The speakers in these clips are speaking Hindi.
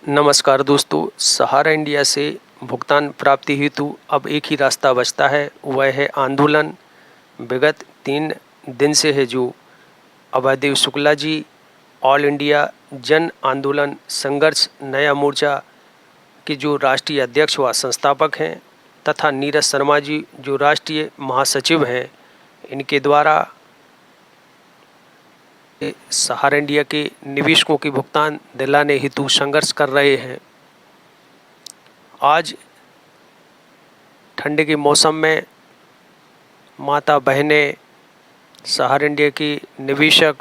नमस्कार दोस्तों, सहारा इंडिया से भुगतान प्राप्ति हेतु अब एक ही रास्ता बचता है, वह है आंदोलन। विगत 3 दिन से है जो अभयदेव शुक्ला जी ऑल इंडिया जन आंदोलन संघर्ष नया मोर्चा के जो राष्ट्रीय अध्यक्ष व संस्थापक हैं तथा नीरज शर्मा जी जो राष्ट्रीय महासचिव हैं, इनके द्वारा सहारा इंडिया के निवेशकों के भुगतान दिलाने हेतु संघर्ष कर रहे हैं। आज ठंड के मौसम में माता बहनें, सहारा इंडिया के निवेशक,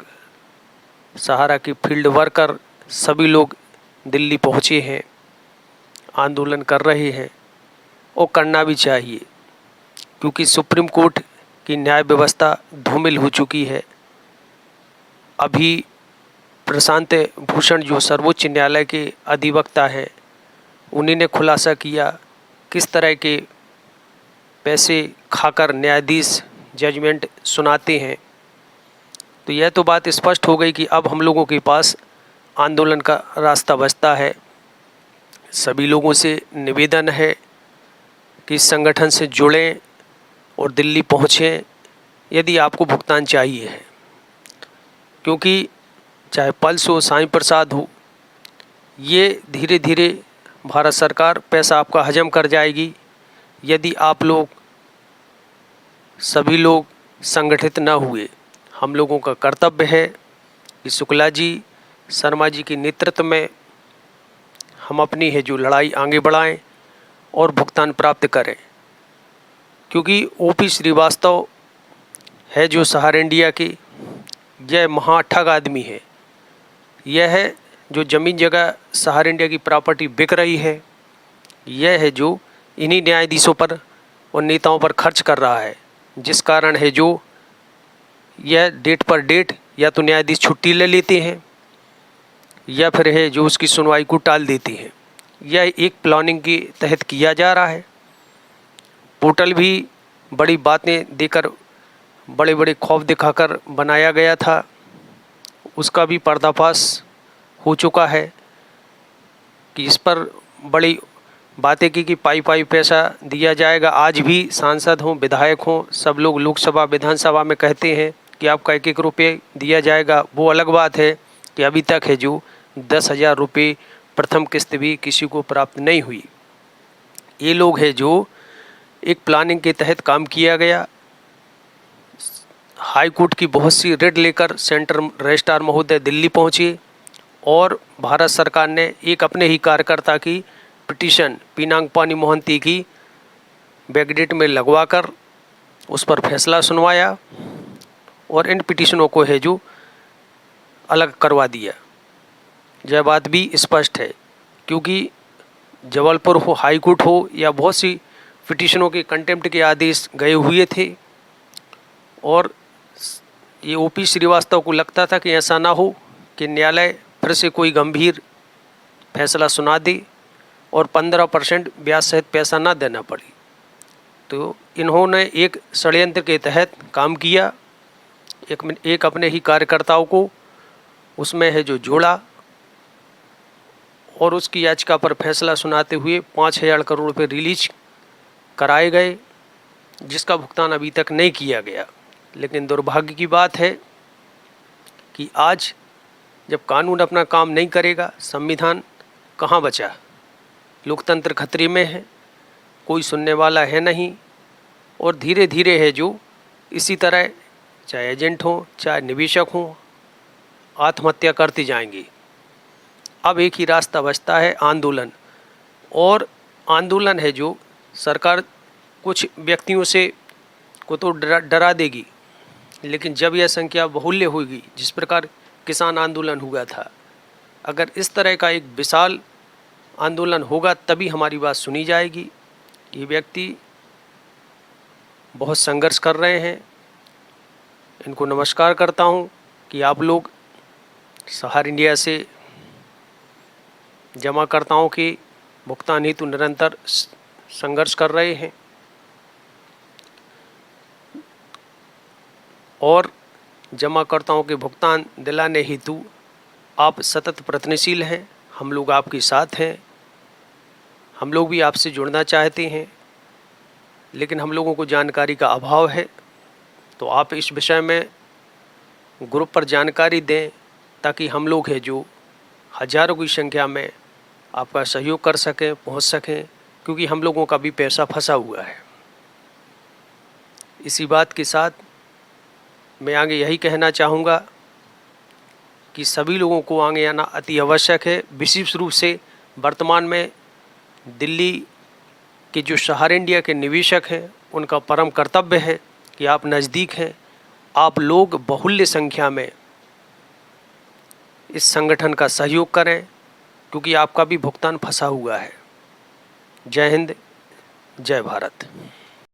सहारा की फील्ड वर्कर सभी लोग दिल्ली पहुँचे हैं, आंदोलन कर रहे हैं और करना भी चाहिए, क्योंकि सुप्रीम कोर्ट की न्याय व्यवस्था धूमिल हो चुकी है। अभी प्रशांत भूषण जो सर्वोच्च न्यायालय के अधिवक्ता हैं, उन्हीं ने खुलासा किया किस तरह के पैसे खाकर न्यायाधीश जजमेंट सुनाते हैं। तो यह तो बात स्पष्ट हो गई कि अब हम लोगों के पास आंदोलन का रास्ता बचता है। सभी लोगों से निवेदन है कि इस संगठन से जुड़ें और दिल्ली पहुँचें यदि आपको भुगतान चाहिए है, क्योंकि चाहे पल्स हो, साईं प्रसाद हो, ये धीरे धीरे भारत सरकार पैसा आपका हजम कर जाएगी यदि आप लोग सभी लोग संगठित न हुए। हम लोगों का कर्तव्य है कि शुक्ला जी, शर्मा जी के नेतृत्व में हम अपनी है जो लड़ाई आगे बढ़ाएं और भुगतान प्राप्त करें, क्योंकि ओपी श्रीवास्तव है जो सहारा इंडिया की, यह महाठग आदमी है। यह है जो ज़मीन जगह सहारा इंडिया की प्रॉपर्टी बिक रही है, यह है जो इन्हीं न्यायाधीशों पर और नेताओं पर खर्च कर रहा है, जिस कारण है जो यह डेट पर डेट या तो न्यायाधीश छुट्टी ले लेते हैं या फिर है जो उसकी सुनवाई को टाल देते हैं। यह एक प्लानिंग के तहत किया जा रहा है। पोर्टल भी बड़ी बातें देकर, बड़े बड़े खौफ दिखाकर बनाया गया था, उसका भी पर्दाफाश हो चुका है कि इस पर बड़ी बातें की पाई पैसा दिया जाएगा। आज भी सांसद हों, विधायक हों, सब लोग लोकसभा विधानसभा में कहते हैं कि आपका 1-1 रुपये दिया जाएगा। वो अलग बात है कि अभी तक है जो 10,000 रुपये प्रथम किस्त भी किसी को प्राप्त नहीं हुई। ये लोग हैं जो एक प्लानिंग के तहत काम किया गया। हाई कोर्ट की बहुत सी रेड लेकर सेंटर रजिस्ट्रार महोदय दिल्ली पहुंचे और भारत सरकार ने एक अपने ही कार्यकर्ता की पिटीशन पिनांग पानी मोहंती की बैकडेट में लगवाकर उस पर फैसला सुनवाया और इन पिटीशनों को है जो अलग करवा दिया। यह बात भी स्पष्ट है, क्योंकि जबलपुर हो, हाई कोर्ट हो, या बहुत सी पिटीशनों के कंटेम्प्ट के आदेश गए हुए थे और ये ओपी श्रीवास्तव को लगता था कि ऐसा ना हो कि न्यायालय फिर से कोई गंभीर फैसला सुना दे और 15% ब्याज सहित पैसा ना देना पड़े। तो इन्होंने एक षड्यंत्र के तहत काम किया, एक अपने ही कार्यकर्ताओं को उसमें है जो जोड़ा और उसकी याचिका पर फैसला सुनाते हुए 5,000 करोड़ रुपये रिलीज कराए गए, जिसका भुगतान अभी तक नहीं किया गया। लेकिन दुर्भाग्य की बात है कि आज जब कानून अपना काम नहीं करेगा, संविधान कहाँ बचा, लोकतंत्र खतरे में है, कोई सुनने वाला है नहीं और धीरे धीरे है जो इसी तरह चाहे एजेंट हों चाहे निवेशक हों आत्महत्या करते जाएंगे। अब एक ही रास्ता बचता है, आंदोलन। और आंदोलन है जो सरकार कुछ व्यक्तियों से को तो डरा देगी, लेकिन जब यह संख्या बहुल्य होगी, जिस प्रकार किसान आंदोलन हुआ था, अगर इस तरह का एक विशाल आंदोलन होगा तभी हमारी बात सुनी जाएगी। ये व्यक्ति बहुत संघर्ष कर रहे हैं, इनको नमस्कार करता हूँ कि आप लोग सहारा इंडिया से जमाकर्ताओं के भुगतान हेतु निरंतर संघर्ष कर रहे हैं और जमाकर्ताओं के भुगतान दिलाने हेतु आप सतत प्रयत्नशील हैं। हम लोग आपके साथ हैं, हम लोग भी आपसे जुड़ना चाहते हैं, लेकिन हम लोगों को जानकारी का अभाव है। तो आप इस विषय में ग्रुप पर जानकारी दें ताकि हम लोग हैं जो हज़ारों की संख्या में आपका सहयोग कर सकें, पहुंच सकें, क्योंकि हम लोगों का भी पैसा फंसा हुआ है। इसी बात के साथ मैं आगे यही कहना चाहूँगा कि सभी लोगों को आगे आना अति आवश्यक है। विशेष रूप से वर्तमान में दिल्ली के जो शहर इंडिया के निवेशक हैं, उनका परम कर्तव्य है कि आप नज़दीक हैं, आप लोग बहुल्य संख्या में इस संगठन का सहयोग करें, क्योंकि आपका भी भुगतान फंसा हुआ है। जय हिंद, जय भारत।